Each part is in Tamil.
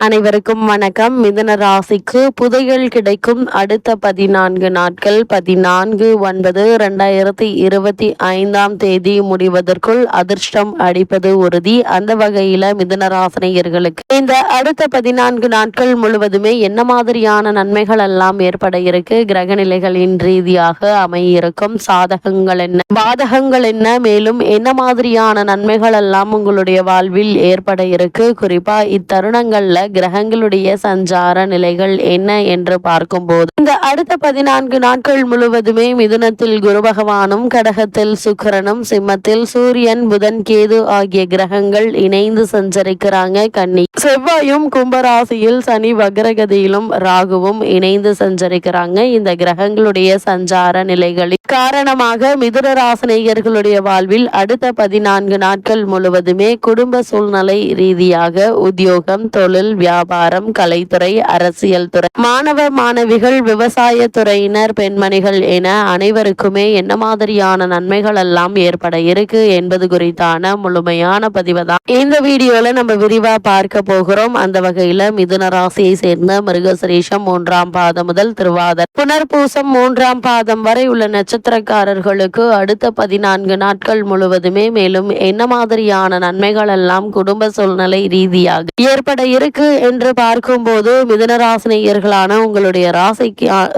அனைவருக்கும் வணக்கம். மிதுன ராசிக்கு புதையல் கிடைக்கும் அடுத்த 14 நாட்கள் 14/9/2025 முடிவதற்குள் அதிர்ஷ்டம் அடிப்பது உறுதி. அந்த வகையில மிதுன ராசினியர்களுக்கு இந்த அடுத்த 14 நாட்கள் முழுவதுமே என்ன மாதிரியான நன்மைகள் எல்லாம் ஏற்பட இருக்கு, கிரக நிலைகளின் ரீதியாக அமையிருக்கும் சாதகங்கள் என்ன, பாதகங்கள் என்ன, மேலும் என்ன மாதிரியான நன்மைகள் எல்லாம் உங்களுடைய வாழ்வில் ஏற்பட இருக்கு, குறிப்பா இத்தருணங்கள்ல கிரகங்களுடைய சஞ்சார நிலைகள் என்ன என்று பார்க்கும்போது இந்த அடுத்த 14 நாட்கள் முழுவதுமே மிதுனத்தில் குரு பகவானும், கடகத்தில் சுக்கிரனும், சிம்மத்தில் சூரியன், புதன், கேது ஆகிய கிரகங்கள் இணைந்து சஞ்சரிக்கிறாங்க. கன்னி செவ்வாயும் கும்பராசியில், சனி வக்ரகதியிலும், ராகுவும் இணைந்து சஞ்சரிக்கிறாங்க. இந்த கிரகங்களுடைய சஞ்சார நிலைகளின் காரணமாக மிதுன ராசினியர்களுடைய வாழ்வில் அடுத்த 14 நாட்கள் முழுவதுமே குடும்ப சூழ்நிலை ரீதியாக உத்தியோகம், தொழில், வியாபாரம், கலைத்துறை, அரசியல் துறை, மாணவ மாணவிகள், விவசாய துறையினர், பெண்மணிகள் என அனைவருக்குமே என்ன மாதிரியான நன்மைகள் எல்லாம் ஏற்பட இருக்கு என்பது குறித்தான முழுமையான பதிவு தான் இந்த வீடியோல நம்ம விரிவா பார்க்க போகிறோம். அந்த வகையில மிதுன ராசியை சேர்ந்த மிருகசிரீஷம் 3ஆம் பாதம் முதல் திருவாதிரை, புனர்பூசம் 3ஆம் பாதம் வரை உள்ள நட்சத்திரக்காரர்களுக்கு அடுத்த 14 நாட்கள் முழுவதுமே மேலும் என்ன மாதிரியான நன்மைகள் எல்லாம் குடும்ப சூழ்நிலை ரீதியாக ஏற்பட இருக்கு என்று பார்க்கும்போது, மிதுனராசினியர்களான உங்களுடைய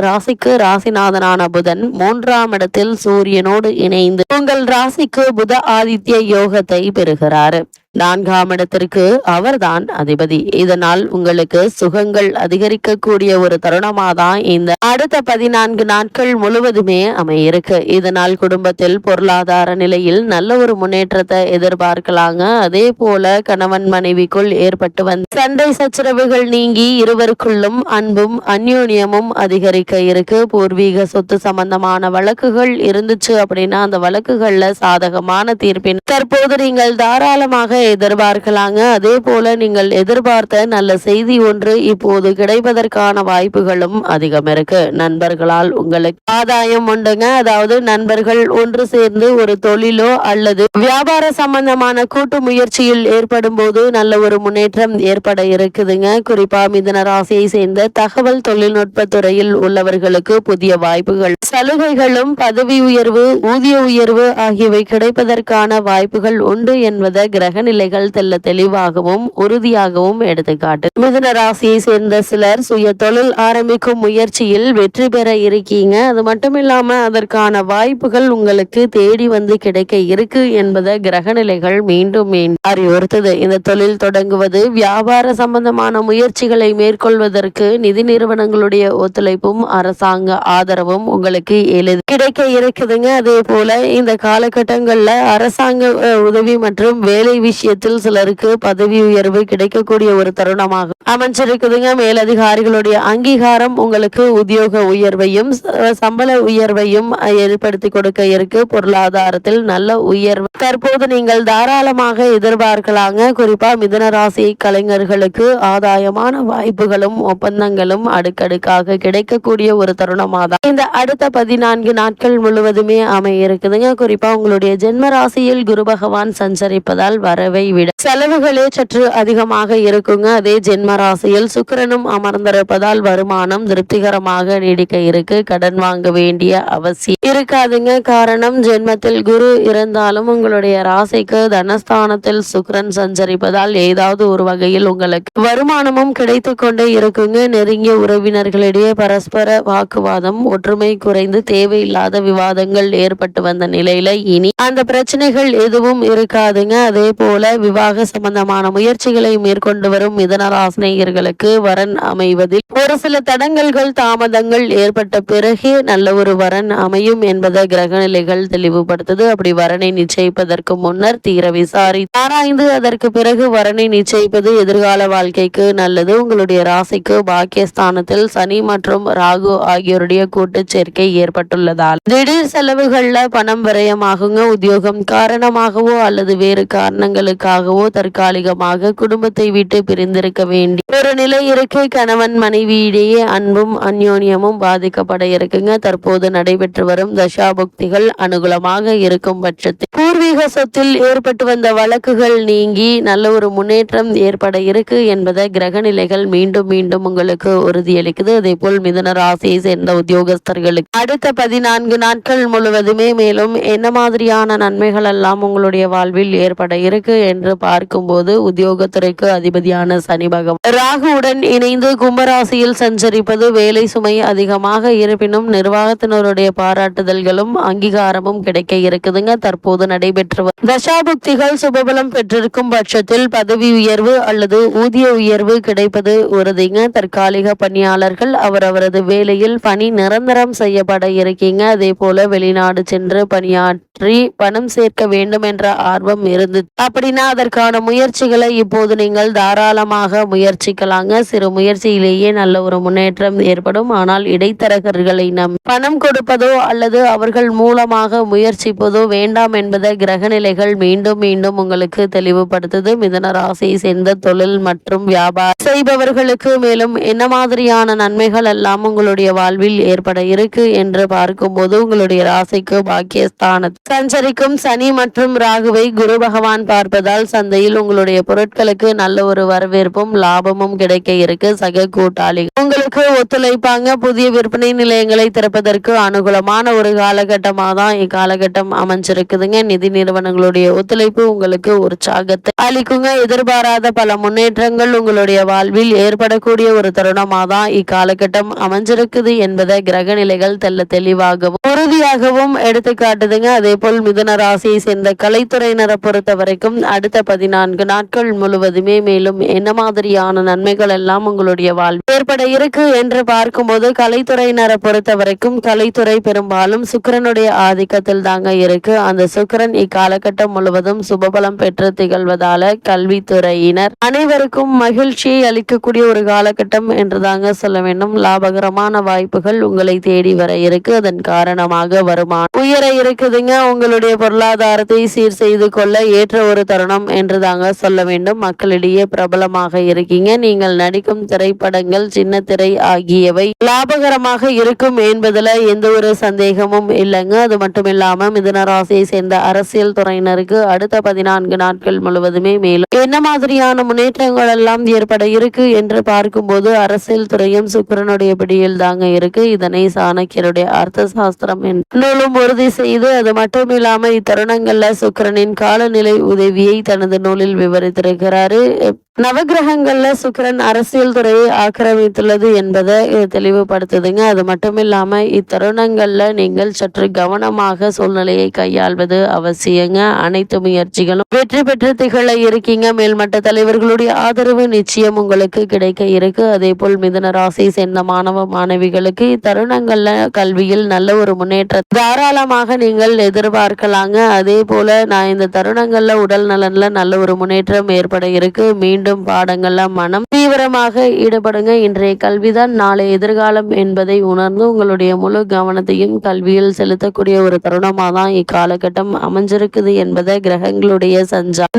ராசிக்கு ராசிநாதனான புதன் 3ஆம் இடத்தில் சூரியனோடு இணைந்து உங்கள் ராசிக்கு புத ஆதித்ய யோகத்தை பெறுகிறார். 4ஆம் இடத்திற்கு அவர்தான் அதிபதி. இதனால் உங்களுக்கு சுகங்கள் அதிகரிக்கக்கூடிய ஒரு தருணமாதான் இந்த அடுத்த 14 நாட்கள் முழுவதுமே அமையிருக்கு. இதனால் குடும்பத்தில் பொருளாதார நிலையில் நல்ல ஒரு முன்னேற்றத்தை எதிர்பார்க்கலாங்க. அதே போல கணவன் மனைவிக்குள் ஏற்பட்டு வந்த சண்டை சச்சரவுகள் நீங்கி இருவருக்குள்ளும் அன்பும் அந்யோன்யமும் அதிகரிக்க இருக்கு. பூர்வீக சொத்து சம்பந்தமான வழக்குகள் இருந்துச்சு அப்படின்னா அந்த வழக்குகள்ல சாதகமான தீர்ப்பின் தற்போது நீங்கள் தாராளமாக எதிர்பார்க்கலாங்க. அதே போல நீங்கள் எதிர்பார்த்த நல்ல செய்தி ஒன்று இப்போது கிடைப்பதற்கான வாய்ப்புகளும் அதிகம் இருக்கு. நண்பர்களால் உங்களுக்கு ஆதாயம் உண்டுங்க. அதாவது நண்பர்கள் ஒன்று சேர்ந்து ஒரு தொழிலோ அல்லது வியாபார சம்பந்தமான கூட்டு முயற்சியில் ஏற்படும் போது நல்ல ஒரு முன்னேற்றம் ஏற்பட இருக்குதுங்க. குறிப்பா மிதுன ராசியை சேர்ந்த தகவல் தொழில்நுட்ப துறையில் உள்ளவர்களுக்கு புதிய வாய்ப்புகள், சலுகைகளும், பதவி உயர்வு, ஊதிய உயர்வு ஆகியவை கிடைப்பதற்கான வாய்ப்புகள் உண்டு என்பதை கிரக நிலைகள் தெல்ல தெளிவாகவும் உறுதியாகவும் எடுத்துக்காட்டு. மிதுன ராசியை சேர்ந்த சிலர் சுய தொழில் ஆரம்பிக்கும் முயற்சியில் வெற்றி பெற இருக்கீங்க. அது மட்டும் இல்லாம அதற்கான வாய்ப்புகள் உங்களுக்கு தேடி வந்து கிடைக்க இருக்கு என்பதை கிரக நிலைகள் மீண்டும் அறிவுறுத்தது. இந்த தொழில் தொடங்குவது, வியாபார சம்பந்தமான முயற்சிகளை மேற்கொள்வதற்கு நிதி நிறுவனங்களுடைய ஒத்துழைப்பும் அரசாங்க ஆதரவும் உங்களுக்கு எளிது கிடைக்க இருக்குதுங்க. அதே போல இந்த காலகட்டங்கள்ல அரசாங்க உதவி மற்றும் வேலை விஷயத்தில் சிலருக்கு பதவி உயர்வு கிடைக்கக்கூடிய ஒரு தருணமாக அமைஞ்சிருக்குதுங்க. மேலதிகாரிகளுடைய அங்கீகாரம் உங்களுக்கு உத்தியோக உயர்வையும் சம்பள உயர்வையும் ஏற்படுத்தி கொடுக்க இருக்கு. பொருளாதாரத்தில் நல்ல உயர்வு தற்போது நீங்கள் தாராளமாக எதிர்பார்க்கலாங்க. குறிப்பா மிதுன ராசி கலைஞர்களுக்கு ஆதாயமான வாய்ப்புகளும் ஒப்பந்தங்களும் அடுக்கடுக்காக கிடைக்கக்கூடிய ஒரு தருணமாக இந்த அடுத்த 14 நாட்கள் முழுவதுமே அமைய இருக்குதுங்க. குறிப்பா உங்களுடைய ஜென்ம ராசியில் குரு பகவான் சஞ்சரிப்பதால் வரவை விட செலவுகளே சற்று அதிகமாக இருக்குங்க. அதே ஜென்ம ராசியில் சுக்கிரனும் அமர்ந்திருப்பதால் வருமானம் திருப்திகரமாக நீடிக்க இருக்கு. கடன் வாங்க வேண்டிய அவசியம் இருக்காதுங்க. காரணம், ஜென்மத்தில் குரு இருந்தாலும் உங்களுடைய ராசிக்கு தனஸ்தானத்தில் சுக்கிரன் சஞ்சரிப்பதால் ஏதாவது ஒரு வகையில் உங்களுக்கு வருமானமும் கிடைத்து கொண்டே இருக்குங்க. நெருங்கிய உறவினர்களிடையே பரஸ்பர வாக்குவாதம், ஒற்றுமை குறைந்து தேவையில்லாத விவாதங்கள் ஏற்பட்டு வந்த நிலையில இனி அந்த பிரச்சனைகள் எதுவும் இருக்காதுங்க. அதே போல விவாக சம்பந்தமான முயற்சிகளை மேற்கொண்டு வரும் மிதுனராசினியர்களுக்கு வரன் அமைவதில் ஒரு சில தடங்கல்கள், தாமதங்கள் ஏற்பட்ட பிறகு நல்ல ஒரு வரன் அமையும் என்பதை கிரக நிலைகள் தெளிவுபடுத்துது. அப்படி வரனை நிச்சயிப்பதற்கு முன்னர் தீர விசாரி ஆராய்ந்து அதற்கு பிறகு வரனை நிச்சயிப்பது எதிர்கால வாழ்க்கைக்கு நல்லது. உங்களுடைய ராசிக்கு பாக்கியஸ்தானத்தில் சனி மற்றும் ராகு ஆகியோருடைய கூட்டு சேர்க்கை ஏற்பட்டுள்ளதால் திடீர் செலவுகள்ல பணம் விரயமாகுங்க. உத்தியோகம் காரணமாகவோ அல்லது வேறு காரணங்கள் காரணங்களுக்காகவோ தற்காலிகமாக குடும்பத்தை விட்டு பிரிந்திருக்க வேண்டி ஒரு நிலை இருக்கு. கணவன் மனைவியிடையே அன்பும் அந்யோன்யமும் பாதிக்கப்பட இருக்குங்க. தற்போது நடைபெற்று வரும் தசாபுக்திகள் அனுகூலமாக இருக்கும் பட்சத்தில் பூர்வீக சொத்தில் ஏற்பட்டு வந்த வழக்குகள் நீங்கி நல்ல ஒரு முன்னேற்றம் ஏற்பட இருக்கு என்பதை கிரக நிலைகள் மீண்டும் மீண்டும் உங்களுக்கு உறுதியளிக்குது. அதே போல் மிதுன ராசியை சேர்ந்த உத்தியோகஸ்தர்களுக்கு அடுத்த 14 நாட்கள் முழுவதுமே மேலும் என்ன மாதிரியான நன்மைகள் எல்லாம் உங்களுடைய வாழ்வில் ஏற்பட இருக்கு என்று பார்க்கும்போது, உத்தியோகத்துறைக்கு அதிபதியான சனி பகவான் ராகுவுடன் இணைந்து கும்பராசியில் சஞ்சரிப்பது வேலை சுமை அதிகமாக இருப்பினும் நிர்வாகத்தினருடைய பாராட்டுதல்களும் அங்கீகாரமும் கிடைக்க இருக்குதுங்க. தற்போது நடைபெற்று தசாபுக்திகள் சுபபலம் பெற்றிருக்கும் பட்சத்தில் பதவி உயர்வு அல்லது ஊதிய உயர்வு கிடைப்பது உறுதிங்க. தற்காலிக பணியாளர்கள் அவரவரது வேலையில் பணி நிரந்தரம் செய்யப்பட இருக்கீங்க. அதே போல வெளிநாடு சென்று பணியாற்றி பணம் சேர்க்க வேண்டும் என்ற ஆர்வம் இருந்து அப்படின்னா அதற்கான முயற்சிகளை இப்போது நீங்கள் தாராளமாக முயற்சிக்கலாங்க. சிறு முயற்சியிலேயே நல்ல ஒரு முன்னேற்றம் ஏற்படும். ஆனால் இடைத்தரகர்களை பணம் கொடுப்பதோ அல்லது அவர்கள் மூலமாக முயற்சிப்பதோ வேண்டாம் என்பதை கிரகநிலைகள் மீண்டும் மீண்டும் உங்களுக்கு தெளிவுபடுத்துது. மிதுன ராசியை சேர்ந்த தொழில் மற்றும் வியாபாரம் செய்பவர்களுக்கு மேலும் என்ன மாதிரியான நன்மைகள் எல்லாம் உங்களுடைய வாழ்வில் ஏற்பட இருக்கு என்று பார்க்கும்போது, உங்களுடைய ராசிக்கு பாக்கியஸ்தான சஞ்சரிக்கும் சனி மற்றும் ராகுவை குரு பகவான் பார்ப்பதால் சந்தையில் உங்களுடைய பொருட்களுக்கு நல்ல ஒரு வரவேற்பும் லாபமும் கிடைக்க இருக்கு. சக கூட்டாளிகள் உங்களுக்கு ஒத்துழைப்பாங்க. புதிய விற்பனை நிலையங்களை திறப்பதற்கு அனுகூலமான ஒரு காலகட்டமாக தான் இக்காலகட்டம் அமைஞ்சிருக்குதுங்க. நிதி நிறுவனங்களுடைய ஒத்துழைப்பு உங்களுக்கு உற்சாகத்தை அளிக்குங்க. எதிர்பாராத பல முன்னேற்றங்கள் உங்களுடைய வாழ்வில் ஏற்படக்கூடிய ஒரு தருணமாக தான் இக்காலகட்டம் அமைஞ்சிருக்குது என்பதை கிரக நிலைகள் தெளிவாகவும் உறுதியாகவும் எடுத்து காட்டுதுங்க. அதே போல் மிதுன ராசியை சேர்ந்த கலைத்துறையினரை பொறுத்த வரைக்கும் அடுத்த 14 நாட்கள் முழுவதுமே மேலும் என்ன மாதிரியான நன்மைகள் எல்லாம் உங்களுடைய வாழ்வில் ஏற்பட இருக்கு என்று பார்க்கும்போது, கலைத்துறையினரை பொறுத்த வரைக்கும் கலைத்துறை பெரும்பாலும் சுக்கிரனுடைய ஆதிக்கத்தில் தாங்க இருக்கு. அந்த சுக்கிரன் இக்காலகட்டம் முழுவதும் சுபபலம் பெற்று திகழ்வதால கல்வித்துறையினர் அனைவருக்கும் மகிழ்ச்சியை அளிக்கக்கூடிய ஒரு காலகட்டம் என்று தாங்க சொல்ல வேண்டும். லாபகரமான வாய்ப்புகள் உங்களை தேடி வர இருக்கு. அதன் காரணமாக வருமானம் உயர இருக்குதுங்க. உங்களுடைய பொருளாதாரத்தை சீர் செய்து கொள்ள ஏற்ற ஒரு தருணம் என்று தாங்க சொல்ல வேண்டும். மக்களிடையே பிரபலமாக இருக்கீங்க. நீங்கள் நடிக்கும் திரைப்படங்கள் சின்ன திரை ஆகியவை லாபகரமாக இருக்கும் என்பதுல எந்த ஒரு சந்தேகமும் இல்லைங்க. அது மட்டும் இல்லாம மிதுன ராசியை சேர்ந்த அரசியல் துறையினருக்கு அடுத்த 14 நாட்கள் முழுவதுமே மேலும் என்ன மாதிரியான முன்னேற்றங்கள் எல்லாம் ஏற்பட இருக்கு என்று பார்க்கும்போது, அரசியல் துறையும் சுக்கிரனுடைய பிடியில் தாங்க இருக்கு. இதனை சாணக்கியருடைய அர்த்த சாஸ்திரம் நூலும் உறுதி செய்து, அது மட்டும் இல்லாம இத்தருணங்கள்ல சுக்கிரனின் காலநிலை உதவியை தனது நூலில் விவரித்திருக்கிறாரு. நவகிரகங்கள்ல சுக்கிரன் அரசியல் துறையை ஆக்கிரமித்துள்ளது என்பதை தெளிவுபடுத்துதுங்க. அது மட்டும் இல்லாம இத்தருணங்கள்ல நீங்கள் சற்று கவனமாக சூழ்நிலையை கையாள்வது அவசியங்க. அனைத்து முயற்சிகளும் வெற்றி பெற்று திகழ இருக்கீங்க. மேல்மட்ட தலைவர்களுடைய ஆதரவு நிச்சயம் உங்களுக்கு கிடைக்க இருக்கு. அதே போல் மிதுன ராசியை சேர்ந்த மாணவ மாணவிகளுக்கு இத்தருணங்கள்ல கல்வியில் நல்ல ஒரு முன்னேற்றம் தாராளமாக நீங்கள் எதிர்பார்க்கலாங்க. அதே போல நான் இந்த தருணங்கள்ல உடல் நலன்ல நல்ல ஒரு முன்னேற்றம் ஏற்பட இருக்கு. மீண்டும் பாடங்கள்ல மனம் தீவிரமாக ஈடுபடுங்க. இன்றைய கல்விதான் நாளை எதிர்காலம் என்பதை உணர்ந்து உங்களுடைய முழு கவனத்தையும் கல்வியில் செலுத்தக்கூடிய ஒரு தருணமாக தான் இக்காலகட்டம் அமைஞ்சிருக்குது என்பதை கிரகங்களுடைய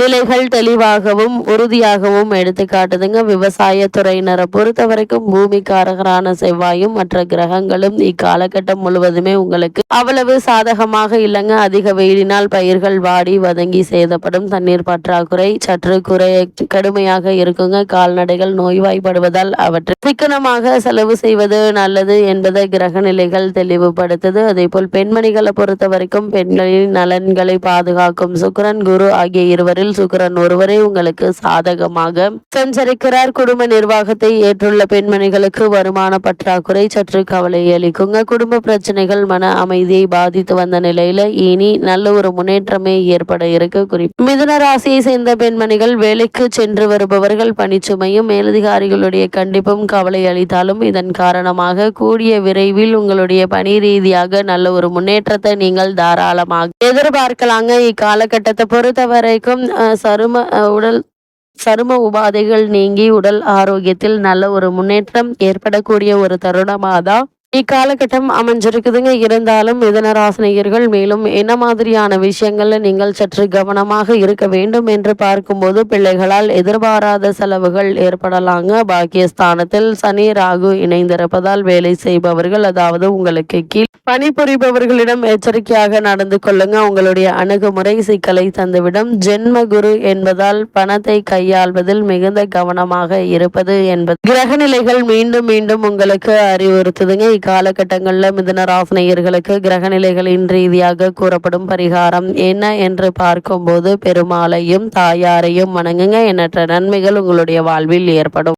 நிலைகள் தெளிவாகவும் உறுதியாகவும் எடுத்து காட்டுதுங்க. விவசாய துறையினரை பொறுத்த வரைக்கும் பூமிக்காரகரான செவ்வாயும் மற்ற கிரகங்களும் இக்காலகட்டம் முழுவதுமே உங்களுக்கு அவ்வளவு சாதகமாக இல்லைங்க. அதிக வெயிலினால் பயிர்கள் வாடி வதங்கி சேதப்படும். தண்ணீர் பற்றாக்குறை சற்று கடுமையாக இருக்குங்க. கால்நடைகள் நோய்வாய்ப்படுவதால் அவற்றை சிக்கனமாக செலவு செய்வது நல்லது என்பதை கிரக நிலைகள் தெளிவுபடுத்துது. அதே போல் பெண்மணிகளை பொறுத்த வரைக்கும் பெண்களின் நலன்களை பாதுகாக்கும் சுக்கிரன் குரு ஆகிய இருவரில் சுக்கிரன் ஒருவரே உங்களுக்கு சாதகமாக சஞ்சரிக்கிறார். குடும்ப நிர்வாகத்தை ஏற்றுள்ள பெண்மணிகளுக்கு வருமான பற்றாக்குறை சற்று கவலை அளிக்குங்க. குடும்ப பிரச்சனைகள் மன அமைதியை பாதித்து வந்த நிலையில இனி நல்ல ஒரு முன்னேற்றமே ஏற்பட இருக்கு. குறிப்பு மிதுன ராசியை சேர்ந்த பெண்மணிகள் வேலைக்கு சென்று வருபவர்கள் பணிச்சுமையும் மேலதிகாரிகளுடைய கண்டிப்பும் கவலை அளித்தாலும் இதன் காரணமாக கூடிய விரைவில் உங்களுடைய பணி ரீதியாக நல்ல ஒரு முன்னேற்றத்தை நீங்கள் தாராளமாக எதிர்பார்க்கலாங்க. இக்காலகட்டத்தை பொறுத்த வரைக்கும் சரும உபாதைகள் நீங்கி உடல் ஆரோக்கியத்தில் நல்ல ஒரு முன்னேற்றம் ஏற்படக்கூடிய ஒரு தருணமாக தான் இக்காலகட்டம் அமைஞ்சிருக்குதுங்க. இருந்தாலும் மிதுனராசினியர்கள் மேலும் என்ன மாதிரியான விஷயங்கள்ல நீங்கள் சற்று கவனமாக இருக்க வேண்டும் என்று பார்க்கும்போது, பிள்ளைகளால் எதிர்பாராத செலவுகள் ஏற்படலாங்க. பாக்கியஸ்தானத்தில் சனி ராகு இணைந்திருப்பதால் வேலை செய்பவர்கள், அதாவது உங்களுக்கு கீழ் பணிபுரிபவர்களிடம் எச்சரிக்கையாக நடந்து கொள்ளுங்க. உங்களுடைய அணுகுமுறை சிக்கலை தந்துவிடும். ஜென்ம குரு என்பதால் பணத்தை கையாள்வதில் மிகுந்த கவனமாக இருப்பது என்பது கிரக நிலைகள் மீண்டும் மீண்டும் உங்களுக்கு அறிவுறுத்துதுங்க. இக்காலகட்டங்களில் மிதுன ராசினியர்களுக்கு கிரகநிலைகளின் ரீதியாக கூறப்படும் பரிகாரம் என்ன என்று பார்க்கும்போது, பெருமாளையும் தாயாரையும் வணங்குங்க. எண்ணற்ற நன்மைகள் உங்களுடைய வாழ்வில் ஏற்படும்.